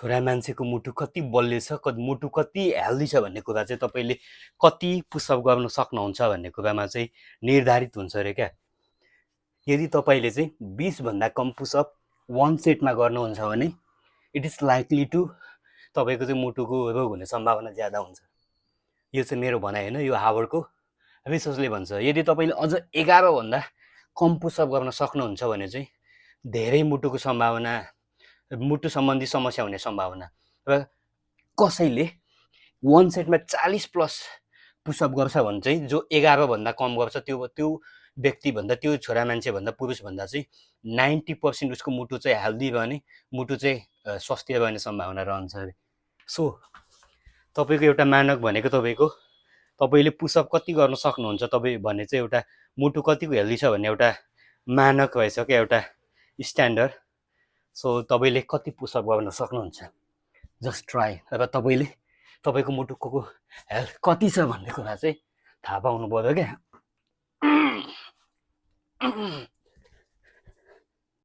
छोरा मान्छेको मुटु कति बलियो छ, मुटु कति हेल्दी छ भन्ने कुरा चाहिँ तपाईँले कति पुसअप गर्न सक्नुहुन्छ भन्ने कुरामा चाहिँ निर्धारित हुन्छ अरे क्या। यदि तपाईँले चाहिँ 20 भन्दा कम पुसअप 1 सेटमा गर्नुहुन्छ भने इट इज लाइकली टु तपाईँको चाहिँ मुटुको रोग हुने सम्भावना ज्यादा हुन्छ। यो चाहिँ मेरो भनाइ होइन, यो हार्वर्डको रिसर्चले भन्छ। यदि तपाईँले अझ 11 भन्दा कम पुसअप गर्न सक्नुहुन्छ भने चाहिँ धेरै मुटुको सम्भावना, मुटु सम्बन्धी समस्या हुने सम्भावना। र कसैले 1 सेटमा 40 प्लस पुसअप गर्छ भने चाहिँ जो 11 भन्दा कम गर्छ त्यो व्यक्तिभन्दा, त्यो छोरा मान्छेभन्दा, पुरुषभन्दा चाहिँ 90% उसको मुटु चाहिँ हेल्दी रहने, मुटु चाहिँ स्वस्थ रहने सम्भावना रहन्छ अरे। सो तपाईँको एउटा मानक भनेको तपाईँले पुसअप कति गर्न सक्नुहुन्छ तपाईँ भन्ने चाहिँ एउटा मुटु कतिको हेल्दी छ भन्ने एउटा मानक रहेछ क्या, एउटा स्ट्यान्डर्ड। सो तपाईँले कति पुसअप गर्न सक्नुहुन्छ, जस्ट ट्राई। र तपाईँले तपाईँको मुटुको हेल्थ कति छ भन्ने कुरा चाहिँ थाहा पाउनु पर्यो क्या।